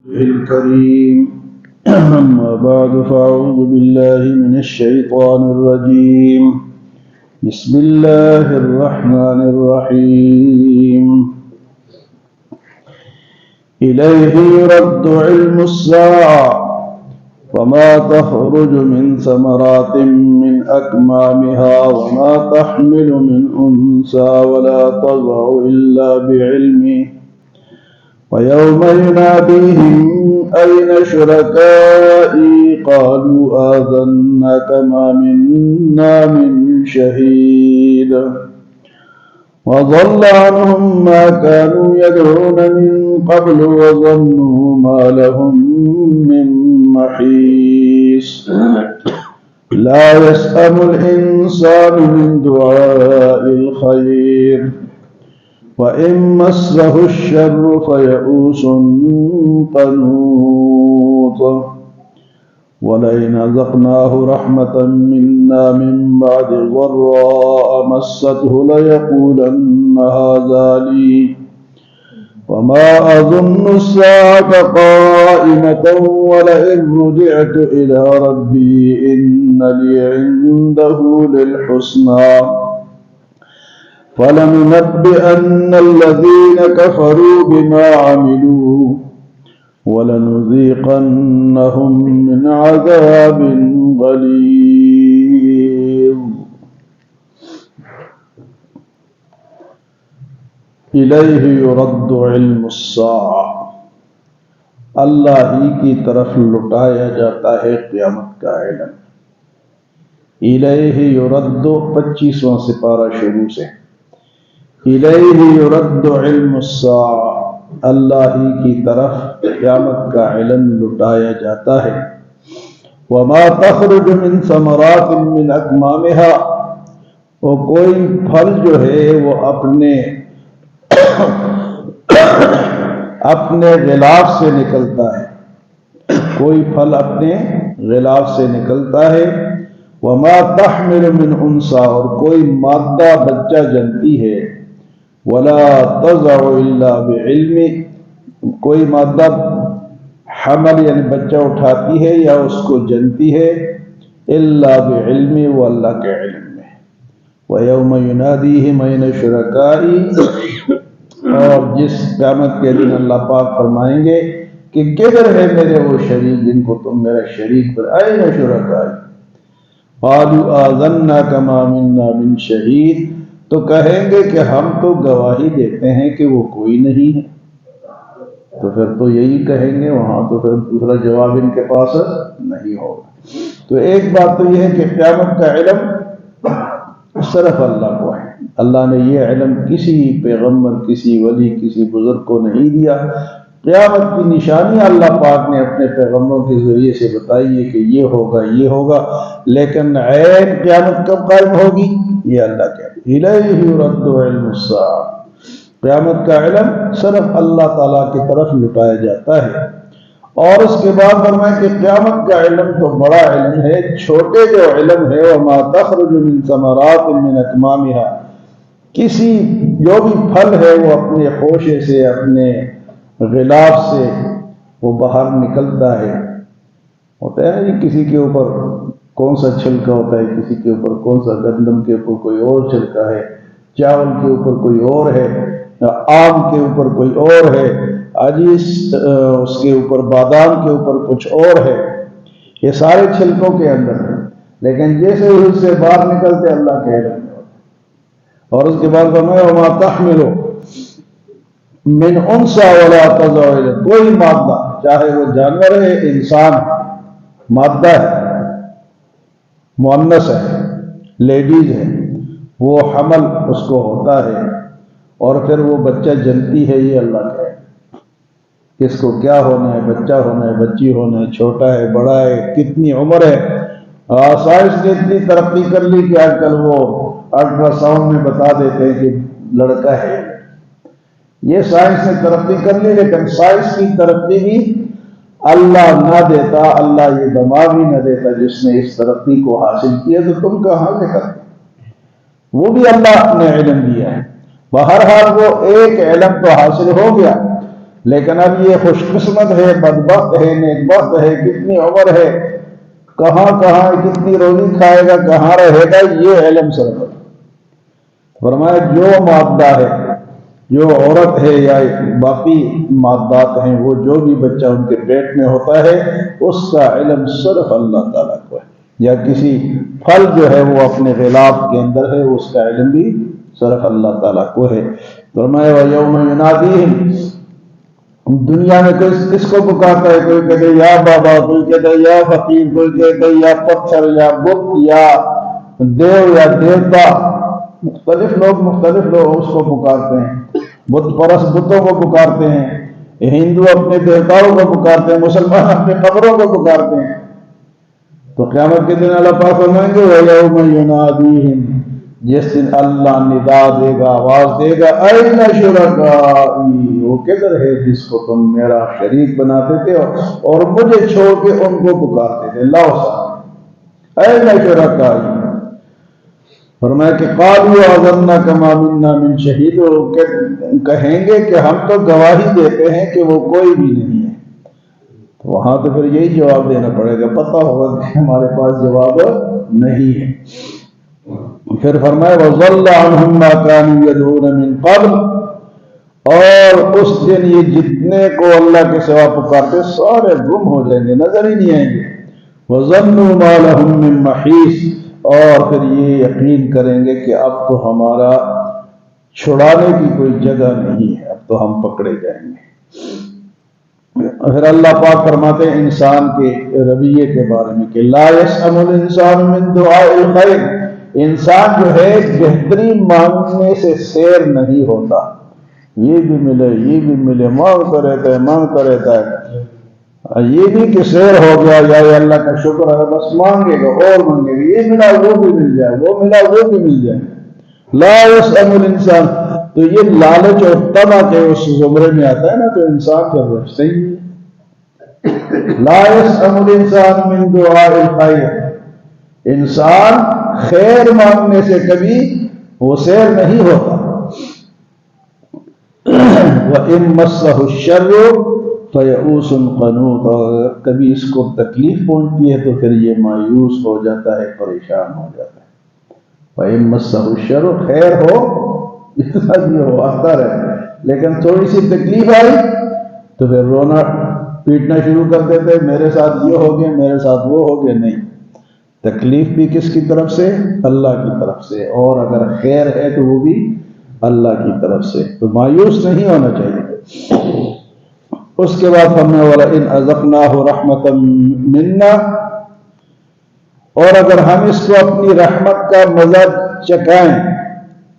الكريم أما بعد فأعوذ بالله من الشيطان الرجيم بسم الله الرحمن الرحيم إليه يرد علم الساعة وما تخرج من ثمرات من أكمامها وما تحمل من أنثى ولا تضع إلا بعلمه ويوم يناديهم أين شركائي قالوا آذناك ما منا من شهيد وضل عنهم ما كانوا يدعون من قبل وظنوا ما لهم من محيص لا يسأم الإنسان من دعاء الخير وإن مسه الشر فيئوس قنوط ولئن أذقناه رحمة منا من بعد ضراء مسته ليقولن هذا لي وما أظن الساعة قائمة ولئن رجعت إلى ربي إن لي عنده للحسنى فلننبئن الذين كفروا بما عملوا ولنذيقنهم من عذاب غليظ إليه يرد علم الساعة اللہ ہی کی طرف لٹایا جاتا ہے قیامت کا علم. الیہ یرد 25واں سپارہ شروع سے. الیہ یرد علم الساعہ اللہ ہی کی طرف قیامت کا علم لٹایا جاتا ہے. وما تخرج من ثمرات من اکمامها وہ کوئی پھل جو ہے وہ اپنے غلاف سے نکلتا ہے. کوئی پھل اپنے غلاف سے نکلتا ہے. وما تحمل من انثى اور کوئی مادہ بچہ جنتی ہے. ولا تضع الا بعلم کوئی مادہ حمل یعنی بچہ اٹھاتی ہے یا اس کو جنتی ہے الا بعلم وہ اللہ کے علم میں. وَيَوْمَ يُنَادِيهِمْ أَيْنَ شُرَكَائِي اور جس قیامت کے دن اللہ پاک فرمائیں گے کہ کدھر ہے میرے وہ شریک جن کو تم میرا شریک پر أَيْنَ شُرَكَائِي قَالُوا آذَنَّاكَ مَا مِنَّا مِن شَهِيدٍ تو کہیں گے کہ ہم تو گواہی دیتے ہیں کہ وہ کوئی نہیں ہے. تو پھر تو یہی کہیں گے وہاں تو پھر دوسرا جواب ان کے پاس نہیں ہوگا. تو ایک بات تو یہ ہے کہ قیامت کا علم صرف اللہ کو ہے. اللہ نے یہ علم کسی پیغمبر کسی ولی کسی بزرگ کو نہیں دیا. قیامت کی نشانیاں اللہ پاک نے اپنے پیغمبروں کے ذریعے سے بتائی ہے کہ یہ ہوگا لیکن عین قیامت کب قائم ہوگی یہ اللہ کہتے ہیں. الیہ یرد علم الساعہ قیامت کا علم صرف اللہ تعالیٰ کی طرف لٹایا جاتا ہے. اور اس کے بعد فرمایا کہ قیامت کا علم تو بڑا علم ہے. چھوٹے جو علم ہے وما تخرج من ثمرات من اکمامها کسی جو بھی پھل ہے وہ اپنے خوشے سے اپنے غلاف سے وہ باہر نکلتا ہے. ہوتا ہے نا کسی کے اوپر کون سا چھلکا ہوتا ہے کسی کے اوپر کون سا گندم کے اوپر کوئی اور چھلکا ہے چاول کے اوپر کوئی اور ہے آم کے اوپر کوئی اور ہے اس کے اوپر بادام کے اوپر کچھ اور ہے. یہ سارے چھلکوں کے اندر ہے لیکن جیسے ہی اس سے باہر نکلتے اللہ کے علم میں ہوتے. اور اس کے بعد فرمایا وما تحمل من انثى ولا تضع کوئی مادہ چاہے وہ جانور ہے انسان مادہ ہے مؤنث ہے لیڈیز ہے وہ حمل اس کو ہوتا ہے اور پھر وہ بچہ جنتی ہے. یہ اللہ کا ہے کس کو کیا ہونا ہے بچہ ہونا ہے بچی ہونا ہے چھوٹا ہے بڑا ہے کتنی عمر ہے. سائنس نے اتنی ترقی کر لی کہ آج کل وہ الٹرا ساؤنڈ میں بتا دیتے ہیں کہ لڑکا ہے. یہ سائنس نے ترقی کر لی لیکن سائنس کی ترقی بھی اللہ نہ دیتا اللہ یہ دماغ ہی نہ دیتا جس نے اس ترقی کو حاصل کیا تو تم کہاں سے کرتے. وہ بھی اللہ نے علم دیا ہے. بہرحال وہ ایک علم تو حاصل ہو گیا لیکن اب یہ خوش قسمت ہے، بدبخت ہے، نیکبخت ہے، کتنی عمر ہے، کہاں کہاں کتنی روزی کھائے گا، کہاں رہے گا، یہ علم صرف ہے۔ فرمایا جو مادہ ہے، جو عورت ہے یا باقی مادات ہیں، وہ جو بھی بچہ ان کے پیٹ میں ہوتا ہے اس کا علم صرف اللہ تعالیٰ کو ہے، یا کسی پھل جو ہے وہ اپنے غلاف کے اندر ہے اس کا علم بھی صرف اللہ تعالیٰ کو ہے۔ فرمایا وَيَوْمَ يُنَادِيهِمْ، دنیا میں کس کو پکارتا ہے؟ کوئی کہتے یا بابا، کوئی کہتا ہے یا فقیر، کوئی کہتا ہے یا پتھر یا بت یا دیو یا دیوتا، مختلف لوگ اس کو پکارتے ہیں۔ بت پرست بتوں کو پکارتے ہیں، ہندو اپنے دیوتاؤں کو پکارتے ہیں، مسلمان اپنے قبروں کو پکارتے ہیں۔ تو قیامت کے دن اللہ پاک فرمائیں گے وَيَوْمَ يُنَادِيهِمْ، جس دن اللہ ندا دے گا، آواز دے گا، اَيْنَ شُرَكَائِي، وہ کدھر ہے جس کو تم میرا شریک بناتے تھے اور مجھے چھوڑ کے ان کو پکارتے تھے، لاؤ سامنے، اَيْنَ شُرَكَائِي۔ فرمایا کہ قالوا اعذرنا كما منا من شہید، کہیں گے کہ ہم تو گواہی دیتے ہیں کہ وہ کوئی بھی نہیں ہے۔ وہاں تو پھر یہی جواب دینا پڑے گا، پتہ ہوگا کہ ہمارے پاس جواب نہیں ہے۔ پھر فرمایا وَضَلَّ عَنْهُمْ مَا كَانُوا يَدْعُونَ مِن قَبْلُ، اور اس دن یہ جتنے کو اللہ کے سوا پکارتے سارے گم ہو جائیں گے، نظر ہی نہیں آئیں گے۔ وَظَنُّوا مَا لَهُم مِّن مَّحِيصٍ، اور پھر یہ یقین کریں گے کہ اب تو ہمارا چھڑانے کی کوئی جگہ نہیں ہے، اب تو ہم پکڑے جائیں گے۔ پھر اللہ پاک فرماتے ہیں انسان کے رویے کے بارے میں کہ لا يسأم الانسان من دعاء الخیر، انسان جو ہے بہترین مانگنے سے سیر نہیں ہوتا، یہ بھی ملے یہ بھی ملے، مانگتا رہتا ہے، یہ بھی کہ سیر ہو گیا یا اللہ کا شکر ہے، بس مانگے گا اور مانگے گا، یہ ملا وہ بھی مل جائے، وہ ملا وہ بھی مل جائے۔ لا يسأم الانسان، تو یہ لالچ اور طمع کے اس زمرے میں آتا ہے نا، تو انسان پھر رکھتا ہی ہے۔ لا يسأم الانسان من دعاء الخیر، انسان خیر مانگنے سے کبھی وہ سیر نہیں ہوتا۔ وَإِن مَّسَّهُ الشَّرُّ فَيَئُوسٌ قَنُوطٌ، اور کبھی اس کو تکلیف پہنچتی ہے تو پھر یہ مایوس ہو جاتا ہے، پریشان ہو جاتا ہے۔ وَإِن مَّسَّهُ الشَّرُّ، خیر ہو جتنا بھی ہو آتا رہے، لیکن تھوڑی سی تکلیف آئی تو پھر رونا پیٹنا شروع کر دیتے، میرے ساتھ یہ ہو گیا، میرے ساتھ وہ ہو گیا۔ نہیں، تکلیف بھی کس کی طرف سے؟ اللہ کی طرف سے، اور اگر خیر ہے تو وہ بھی اللہ کی طرف سے، تو مایوس نہیں ہونا چاہیے۔ اس کے بعد ہم نے وَلَئِنْ أَذَقْنَاهُ رَحْمَةً مِنَّا، اور اگر ہم اس کو اپنی رحمت کا مزہ چکھائیں،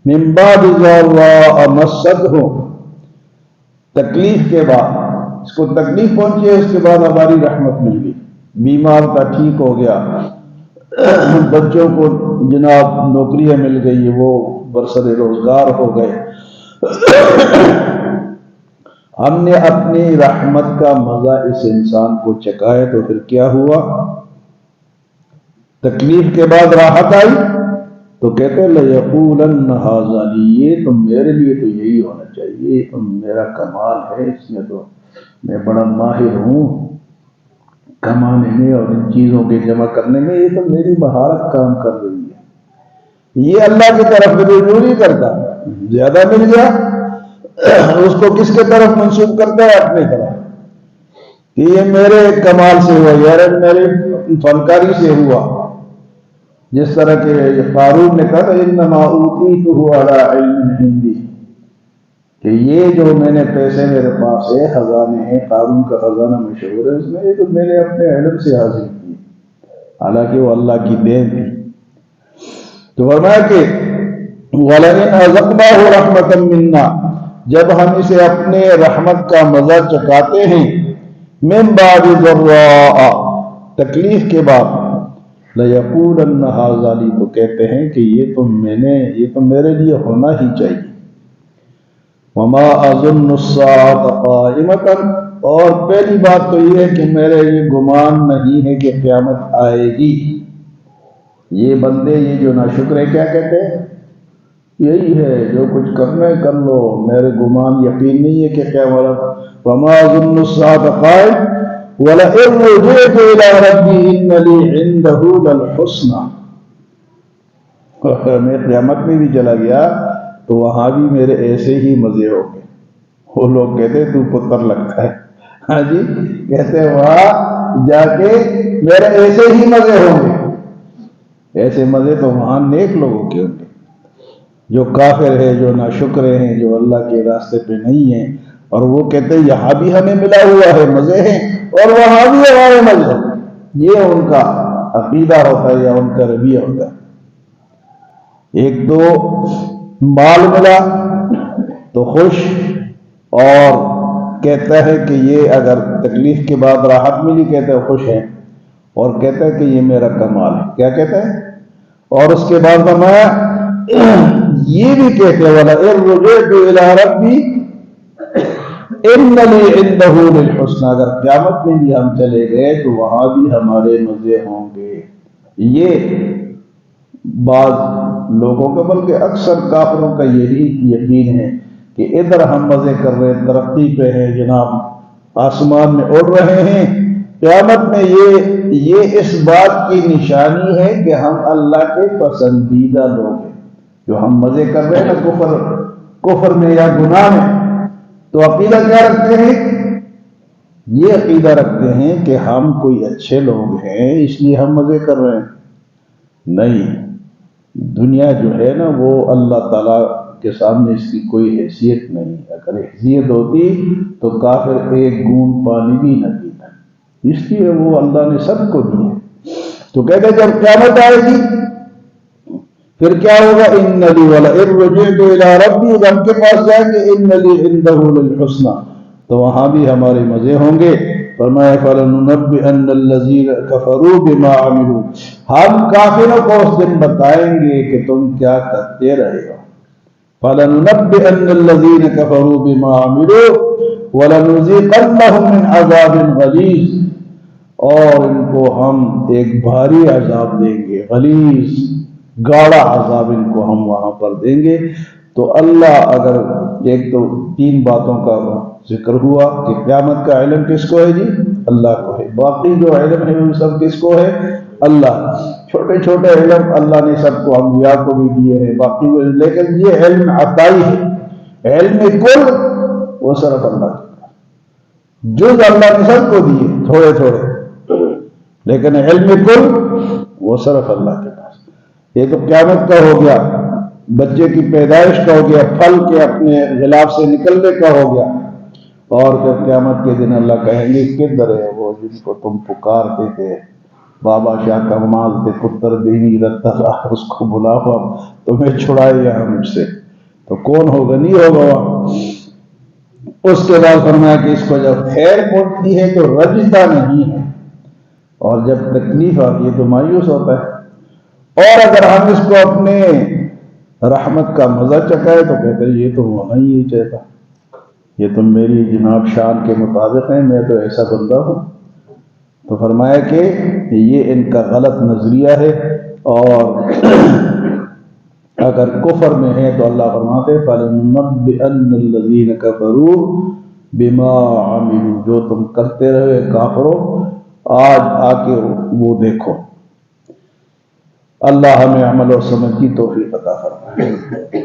مِن بَعْدِ ضَرَّاءَ مَسَّتْهُ، تکلیف کے بعد، اس کو تکلیف پہنچی ہے، اس کے بعد ہماری رحمت مل گئی، بیمار تھا ٹھیک ہو گیا، بچوں کو جناب نوکریاں مل گئی، وہ برسر روزگار ہو گئے، ہم نے اپنی رحمت کا مزہ اس انسان کو چکھایا، تو پھر کیا ہوا؟ تکلیف کے بعد راحت آئی تو کہتے لَيَقُولَنَّ هَٰذَا لِي، یہ تو میرے لیے تو یہی ہونا چاہیے، یہ تو میرا کمال ہے، اس میں تو میں بڑا ماہر ہوں کمانے میں اور ان چیزوں کے جمع کرنے میں، یہ تو میری مہارت کام کر رہی ہے۔ یہ اللہ کی طرف رجوع نہیں کرتا، زیادہ مل گیا اس کو کس کے طرف منسوب کرتا ہے؟ اپنے طرف، کہ یہ میرے کمال سے ہوا، یار میرے فنکاری سے ہوا۔ جس طرح کہ قارون نے کہا انما اوتیتہ علی علم عندی، کہ یہ جو میں نے پیسے میرے پاس ہے، خزانے ہیں، قارون کا خزانہ مشہور ہے، اس میں یہ تو میں نے اپنے علم سے حاصل کی، حالانکہ وہ اللہ کی دین تھی۔ تو فرمایا کہ وَلَئِنْ أَذَقْنَاهُ رَحْمَةً مِنَّا، جب ہم اسے اپنے رحمت کا مزہ چکھاتے ہیں، مِن بَعْدِ ضَرَّاءَ، تکلیف کے بعد، لَيَقُولَنَّ هَٰذَا لِي، تو کہتے ہیں کہ یہ تو میرے لیے ہونا ہی چاہیے۔ وَمَا أَظُنُّ السَّاعَةَ قَائِمَةً، اور پہلی بات تو یہ ہے کہ میرے یہ گمان نہیں ہے کہ قیامت آئے گی۔ یہ بندے یہ جو ناشکر ہے کیا کہتے ہیں؟ یہی ہے جو کچھ کرنا ہے کر لو، میرے گمان یقین نہیں ہے کہ قیامت وما ظن الساعة قائم ولئن رجعت إلى ربي إن لي عنده للحسنى. میں قیامت میں بھی چلا گیا تو وہاں بھی میرے ایسے ہی مزے ہوں گے. وہ لوگ کہتے تو پتر لگتا ہے. ہاں جی کہتے وہاں جا کے میرے ایسے ہی مزے ہوں گے. ایسے مزے تو وہاں نیک لوگوں کے ہوں گے. جو کافر ہے، جو ناشکر ہیں، جو اللہ کے راستے پہ نہیں ہیں، اور وہ کہتے ہیں یہاں بھی ہمیں ملا ہوا ہے مزے ہیں اور وہاں بھی ہمارے مزے ہیں. یہ ان کا عقیدہ ہوتا ہے یا ان کا رویہ ہوتا ہے. ایک تو مال ملا تو خوش، اور کہتا ہے کہ یہ اگر تکلیف کے بعد راحت ملی کہتا ہے خوش ہے، اور کہتا ہے کہ یہ میرا کمال ہے. کیا کہتا ہے؟ اور اس کے بعد فرمایا یہ بھی کہتے ہیں وَلَئِن رُجِعْتُ إِلَىٰ رَبِّي إِنَّ لِي عِندَهُ لِلْحُسْنَى. اگر قیامت میں بھی ہم چلے گئے تو وہاں بھی ہمارے مزے ہوں گے. یہ بعض لوگوں کا بلکہ اکثر کافروں کا یہی یقین ہے کہ ادھر ہم مزے کر رہے ہیں، ترقی پہ ہیں جناب، آسمان میں اڑ رہے ہیں. قیامت میں یہ اس بات کی نشانی ہے کہ ہم اللہ کے پسندیدہ لوگ ہیں. جو ہم مزے کر رہے ہیں نا کفر میں یا گناہ میں، تو عقیدہ کیا رکھتے ہیں؟ یہ عقیدہ رکھتے ہیں کہ ہم کوئی اچھے لوگ ہیں اس لیے ہم مزے کر رہے ہیں. نہیں، دنیا جو ہے نا وہ اللہ تعالیٰ کے سامنے اس کی کوئی حیثیت نہیں. اگر حیثیت ہوتی تو کافر ایک گھونٹ پانی بھی نہ پیتا. اس لیے وہ اللہ نے سب کو دی. تو کہتے جب قیامت آئے گی پھر کیا ہوگا؟ ان لی ولئن رجعت الی ربی، رب کے پاس جائیں گے ان لی عنده للحسنى، تو وہاں بھی ہمارے مزے ہوں گے. فرمایا فلننبئن الذین کفروا بما عملوا، ہم کافروں کو اس دن بتائیں گے کہ تم کیا کرتے رہے ہو. فلننبئن الذین کفروا بما عملوا ولنذیقنہم من عذاب غلیظ، اور ان کو ہم ایک بھاری عذاب دیں گے، غلیظ گاڑا عذاب ان کو ہم وہاں پر دیں گے. تو اللہ اگر ایک تو تین باتوں کا ذکر ہوا کہ قیامت کا علم کس کو ہے جی؟ اللہ کو ہے. باقی جو علم ہے وہ سب کس کو ہے؟ اللہ. چھوٹے چھوٹے علم اللہ نے سب کو انبیاء کو بھی دیے ہیں باقی، لیکن یہ علم عطائی ہے. علم کل وہ صرف اللہ کے پاس. جز اللہ نے سب کو دیے تھوڑے تھوڑے، لیکن علم کل وہ صرف اللہ کے پاس. یہ تو قیامت کا ہو گیا، بچے کی پیدائش کا ہو گیا، پھل کے اپنے غلاف سے نکلنے کا ہو گیا. اور پھر قیامت کے دن اللہ کہیں گے کدھر ہے وہ جن کو تم پکارتے تھے؟ بابا شاہ کمال تھے پتر دیوی رتا، اس کو بلاؤ تمہیں چھڑائے یہاں مجھ سے. تو کون ہوگا؟ نہیں ہوگا وہاں. اس کے بعد فرمایا کہ اس کو جب خیر پہنچتی ہے تو رجتا نہیں ہے، اور جب تکلیف آتی ہے تو مایوس ہوتا ہے. اور اگر ہم اس کو اپنے رحمت کا مزہ چکھائے تو کہتے ہیں یہ تو ہونا ہی چاہتا، یہ تو میری جناب شان کے مطابق ہے، میں تو ایسا بندہ ہوں. تو فرمایا کہ یہ ان کا غلط نظریہ ہے. اور اگر کفر میں ہے تو اللہ فرماتے فَلَنُنَبِّئَنَّ الَّذِينَ كَفَرُوا بِمَا عَمِلُوا، جو تم کرتے رہے کافروں آج آ کے وہ دیکھو. اللہ ہمیں عمل اور سمجھ کی توفیق عطا فرمائے.